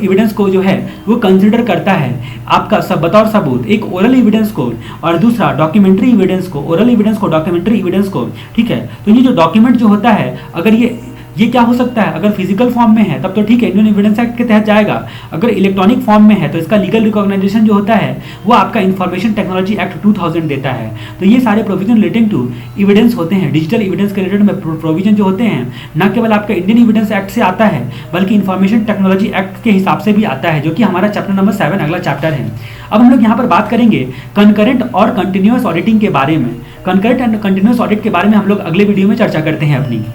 एविडेंस को जो है वो कंसिडर करता है आपका सब बतौर सबूत, एक ओरल एविडेंस को और दूसरा डॉक्यूमेंट्री एविडेंस को, ओरल एविडेंस को, डॉक्यूमेंट्री एविडेंस को, ठीक है। तो ये जो डॉक्यूमेंट जो होता है अगर ये क्या हो सकता है, अगर फिजिकल फॉर्म में है तब तो ठीक है, इंडियन एविडेंस एक्ट के तहत जाएगा। अगर इलेक्ट्रॉनिक फॉर्म में है तो इसका लीगल रिकॉग्नाइजेशन जो होता है वो आपका इंफॉर्मेशन टेक्नोलॉजी एक्ट 2000 देता है। तो ये सारे प्रोविजन रिलेटिंग टू एविडेंस होते हैं, डिजिटल एविडेंस के रिलेटेड में प्रोविजन जो होते हैं न केवल आपका इंडियन एविडेंस एक्ट से आता है बल्कि इंफॉर्मेशन टेक्नोलॉजी एक्ट के हिसाब से भी आता है, जो कि हमारा चैप्टर नंबर 7 अगला चैप्टर है। अब हम लोग यहाँ पर बात करेंगे कंकरेंट और कंटिन्यूअस ऑडिटिंग के बारे में। कंकरेंट एंड कंटिन्यूअस ऑडिट के बारे में हम लोग अगले वीडियो में चर्चा करते हैं अपनी।